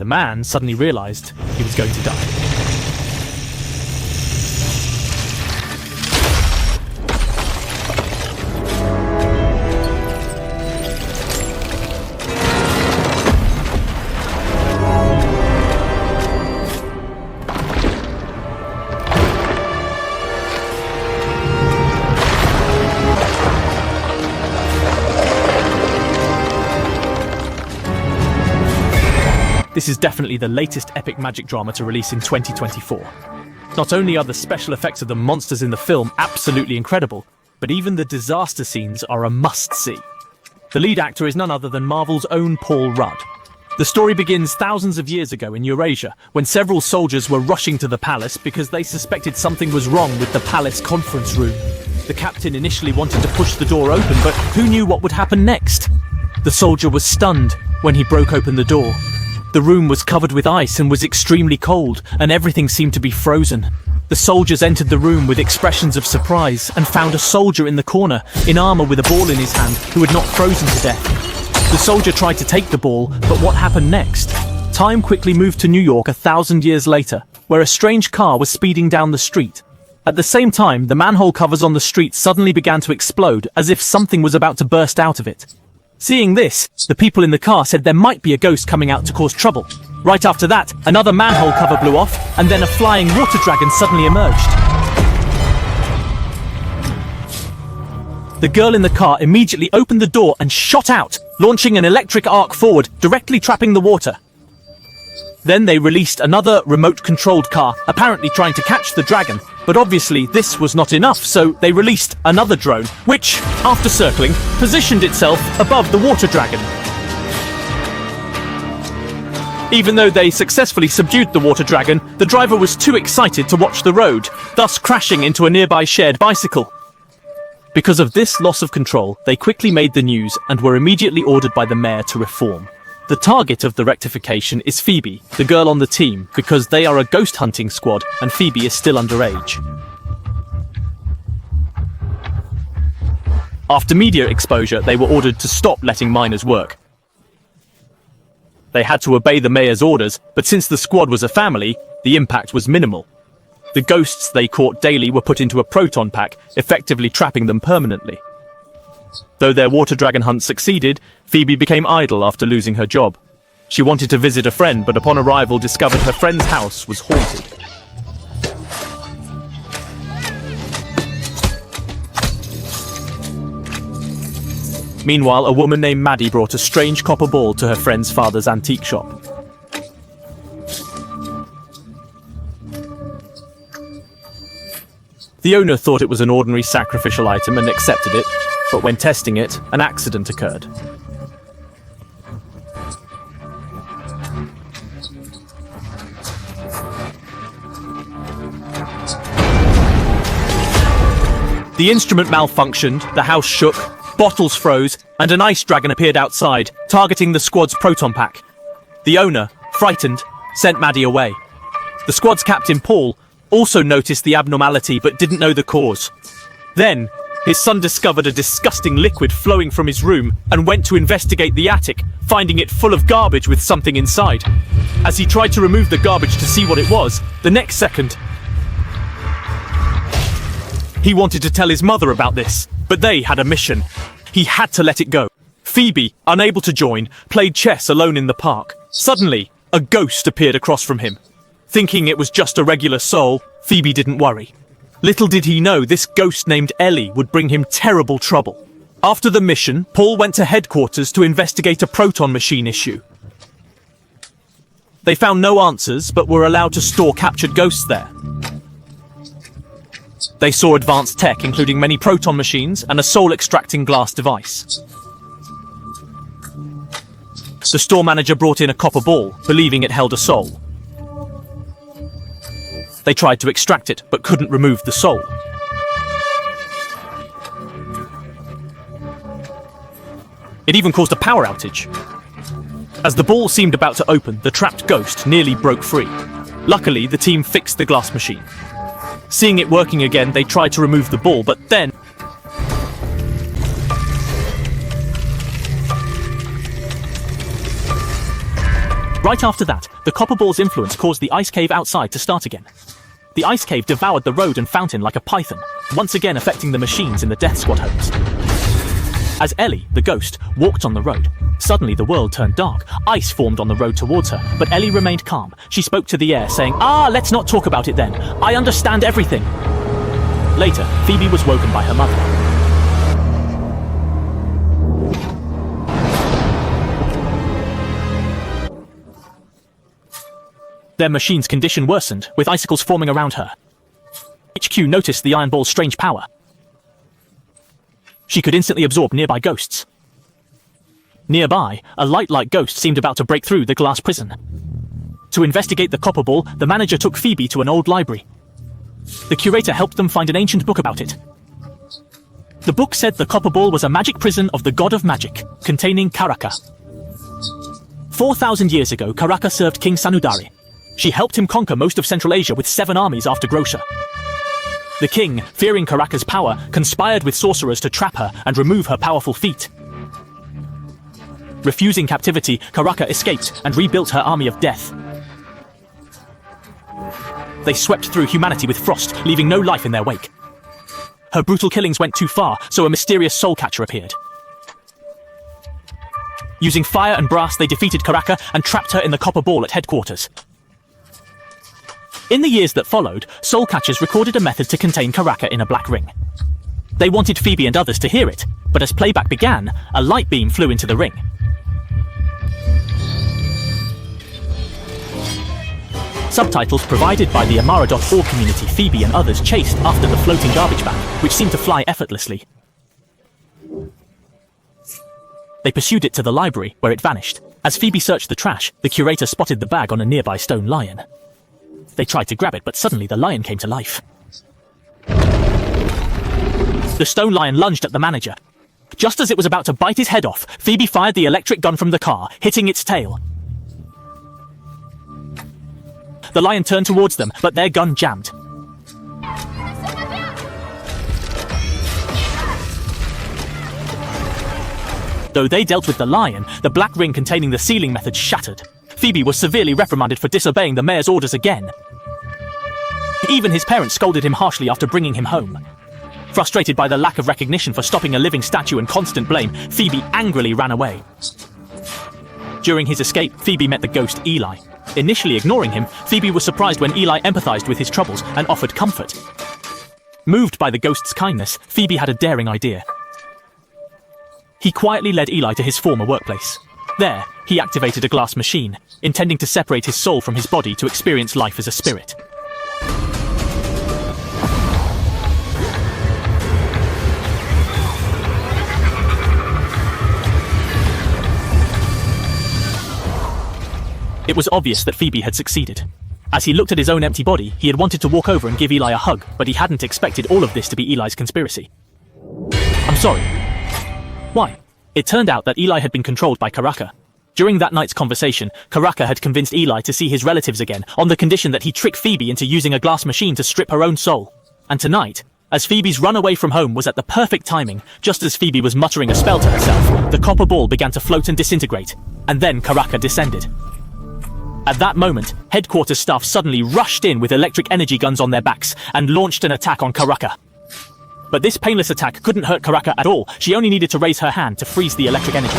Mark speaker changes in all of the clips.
Speaker 1: The man suddenly realized he was going to die. This is definitely the latest epic magic drama to release in 2024. Not only are the special effects of the monsters in the film absolutely incredible, but even the disaster scenes are a must-see. The lead actor is none other than Marvel's own Paul Rudd. The story begins thousands of years ago in Eurasia, when several soldiers were rushing to the palace because they suspected something was wrong with the palace conference room. The captain initially wanted to push the door open, but who knew what would happen next? The soldier was stunned when he broke open the door. The room was covered with ice and was extremely cold, and everything seemed to be frozen. The soldiers entered the room with expressions of surprise and found a soldier in the corner, in armor with a ball in his hand, who had not frozen to death. The soldier tried to take the ball, but what happened next? Time quickly moved to New York 1,000 years later, where a strange car was speeding down the street. At the same time, the manhole covers on the street suddenly began to explode, as if something was about to burst out of it. Seeing this, the people in the car said there might be a ghost coming out to cause trouble. Right after that, another manhole cover blew off, and then a flying water dragon suddenly emerged. The girl in the car immediately opened the door and shot out, launching an electric arc forward, directly trapping the water. Then they released another remote-controlled car, apparently trying to catch the dragon, but obviously this was not enough, so they released another drone, which, after circling, positioned itself above the water dragon. Even though they successfully subdued the water dragon, the driver was too excited to watch the road, thus crashing into a nearby shared bicycle. Because of this loss of control, they quickly made the news and were immediately ordered by the mayor to reform. The target of the rectification is Phoebe, the girl on the team, because they are a ghost hunting squad and Phoebe is still underage. After media exposure, they were ordered to stop letting minors work. They had to obey the mayor's orders, but since the squad was a family, the impact was minimal. The ghosts they caught daily were put into a proton pack, effectively trapping them permanently. Though their water dragon hunt succeeded, Phoebe became idle after losing her job. She wanted to visit a friend, but upon arrival discovered her friend's house was haunted. Meanwhile, a woman named Maddie brought a strange copper ball to her friend's father's antique shop. The owner thought it was an ordinary sacrificial item and accepted it, but when testing it, an accident occurred. The instrument malfunctioned, the house shook, bottles froze, and an ice dragon appeared outside, targeting the squad's proton pack. The owner, frightened, sent Maddie away. The squad's captain, Paul, also noticed the abnormality but didn't know the cause. Then, his son discovered a disgusting liquid flowing from his room and went to investigate the attic, finding it full of garbage with something inside. As he tried to remove the garbage to see what it was, the next second, he wanted to tell his mother about this, but they had a mission. He had to let it go. Phoebe, unable to join, played chess alone in the park. Suddenly, a ghost appeared across from him. Thinking it was just a regular soul, Phoebe didn't worry. Little did he know this ghost named Ellie would bring him terrible trouble. After the mission, Paul went to headquarters to investigate a proton machine issue. They found no answers, but were allowed to store captured ghosts there. They saw advanced tech, including many proton machines and a soul-extracting glass device. The store manager brought in a copper ball, believing it held a soul. They tried to extract it, but couldn't remove the soul. It even caused a power outage. As the ball seemed about to open, the trapped ghost nearly broke free. Luckily, the team fixed the glass machine. Seeing it working again, they tried to remove the ball, but then right after that, The copper ball's influence caused the ice cave outside to start again. The ice cave devoured the road and fountain like a python, once again affecting the machines in the death squad homes. As Ellie, the ghost, walked on the road, suddenly the world turned dark. Ice formed on the road towards her, but Ellie remained calm. She spoke to the air, saying, let's not talk about it then. I understand everything." Later, Phoebe was woken by her mother. Their machine's condition worsened, with icicles forming around her. HQ noticed the iron ball's strange power. She could instantly absorb nearby ghosts. Nearby, a light-like ghost seemed about to break through the glass prison. To investigate the copper ball, the manager took Phoebe to an old library. The curator helped them find an ancient book about it. The book said the copper ball was a magic prison of the god of magic, containing Karaka. 4,000 years ago, Karaka served King Sanudari. She helped him conquer most of Central Asia with 7 armies after Grosha. The king, fearing Karaka's power, conspired with sorcerers to trap her and remove her powerful feet. Refusing captivity, Karaka escaped and rebuilt her army of death. They swept through humanity with frost, leaving no life in their wake. Her brutal killings went too far, so a mysterious soul catcher appeared. Using fire and brass, they defeated Karaka and trapped her in the copper ball at headquarters. In the years that followed, soul catchers recorded a method to contain Karaka in a black ring. They wanted Phoebe and others to hear it, but as playback began, a light beam flew into the ring. Subtitles provided by the Amara.org community. Phoebe and others chased after the floating garbage bag, which seemed to fly effortlessly. They pursued it to the library, where it vanished. As Phoebe searched the trash, the curator spotted the bag on a nearby stone lion. They tried to grab it, but suddenly the lion came to life. The stone lion lunged at the manager. Just as it was about to bite his head off, Phoebe fired the electric gun from the car, hitting its tail. The lion turned towards them, but their gun jammed. Though they dealt with the lion, the black ring containing the sealing method shattered. Phoebe was severely reprimanded for disobeying the mayor's orders again. Even his parents scolded him harshly after bringing him home. Frustrated by the lack of recognition for stopping a living statue and constant blame, Phoebe angrily ran away. During his escape, Phoebe met the ghost Eli. Initially ignoring him, Phoebe was surprised when Eli empathized with his troubles and offered comfort. Moved by the ghost's kindness, Phoebe had a daring idea. He quietly led Eli to his former workplace. There, he activated a glass machine, intending to separate his soul from his body to experience life as a spirit. It was obvious that Phoebe had succeeded. As he looked at his own empty body, he had wanted to walk over and give Eli a hug, but he hadn't expected all of this to be Eli's conspiracy. "I'm sorry." "Why?" It turned out that Eli had been controlled by Karaka. During that night's conversation, Karaka had convinced Eli to see his relatives again, on the condition that he trick Phoebe into using a glass machine to strip her own soul. And tonight, as Phoebe's run away from home was at the perfect timing, just as Phoebe was muttering a spell to herself, the copper ball began to float and disintegrate, and then Karaka descended. At that moment, headquarters staff suddenly rushed in with electric energy guns on their backs and launched an attack on Karaka. But this painless attack couldn't hurt Karaka at all. She only needed to raise her hand to freeze the electric energy.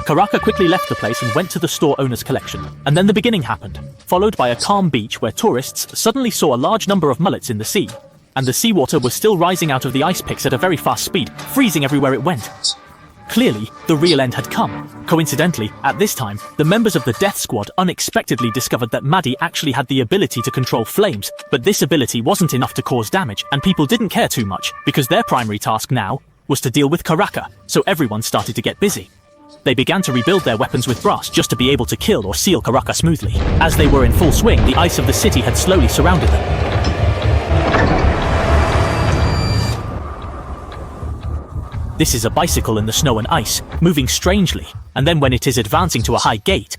Speaker 1: Karaka quickly left the place and went to the store owner's collection. And then the beginning happened, followed by a calm beach where tourists suddenly saw a large number of mullets in the sea. And the seawater was still rising out of the ice picks at a very fast speed, freezing everywhere it went. Clearly, the real end had come. Coincidentally, at this time, the members of the Death Squad unexpectedly discovered that Maddie actually had the ability to control flames, but this ability wasn't enough to cause damage, and people didn't care too much, because their primary task now was to deal with Karaka, so everyone started to get busy. They began to rebuild their weapons with brass just to be able to kill or seal Karaka smoothly. As they were in full swing, the ice of the city had slowly surrounded them. This is a bicycle in the snow and ice, moving strangely, and then when it is advancing to a high gate,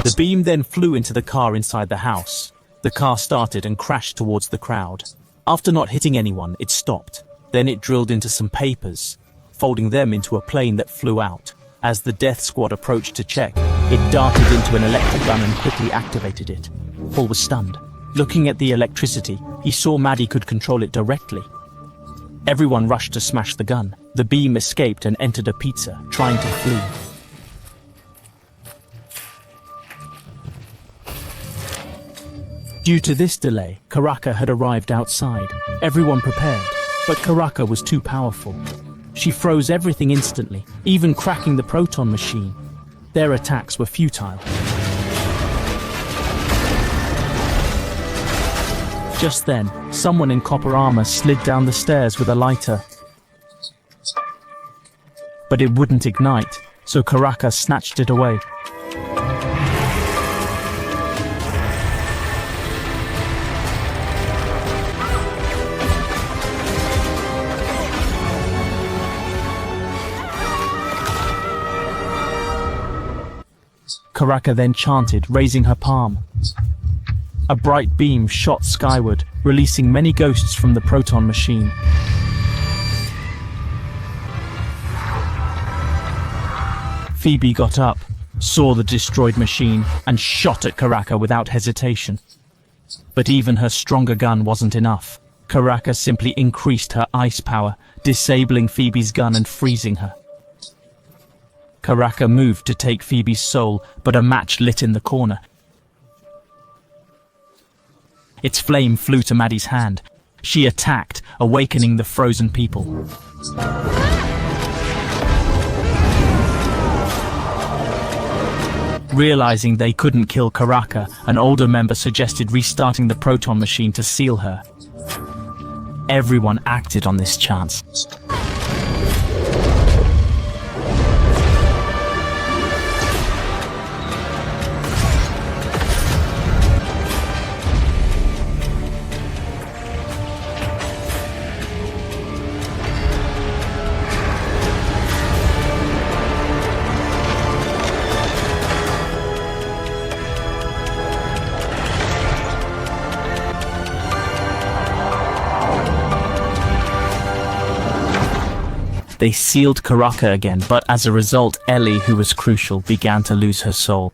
Speaker 1: the beam then flew into the car inside the house. The car started and crashed towards the crowd. After not hitting anyone, it stopped. Then it drilled into some papers, folding them into a plane that flew out. As the death squad approached to check, it darted into an electric gun and quickly activated it. Paul was stunned. Looking at the electricity, he saw Maddie could control it directly. Everyone rushed to smash the gun. The beam escaped and entered a pizza, trying to flee. Due to this delay, Karaka had arrived outside. Everyone prepared, but Karaka was too powerful. She froze everything instantly, even cracking the proton machine. Their attacks were futile. Just then, someone in copper armor slid down the stairs with a lighter. But it wouldn't ignite, so Karaka snatched it away. Karaka then chanted, raising her palm. A bright beam shot skyward, releasing many ghosts from the proton machine. Phoebe got up, saw the destroyed machine, and shot at Karaka without hesitation. But even her stronger gun wasn't enough. Karaka simply increased her ice power, disabling Phoebe's gun and freezing her. Karaka moved to take Phoebe's soul, but a match lit in the corner. Its flame flew to Maddie's hand. She attacked, awakening the frozen people. Realizing they couldn't kill Karaka, an older member suggested restarting the proton machine to seal her. Everyone acted on this chance. They sealed Karaka again, but as a result, Ellie, who was crucial, began to lose her soul.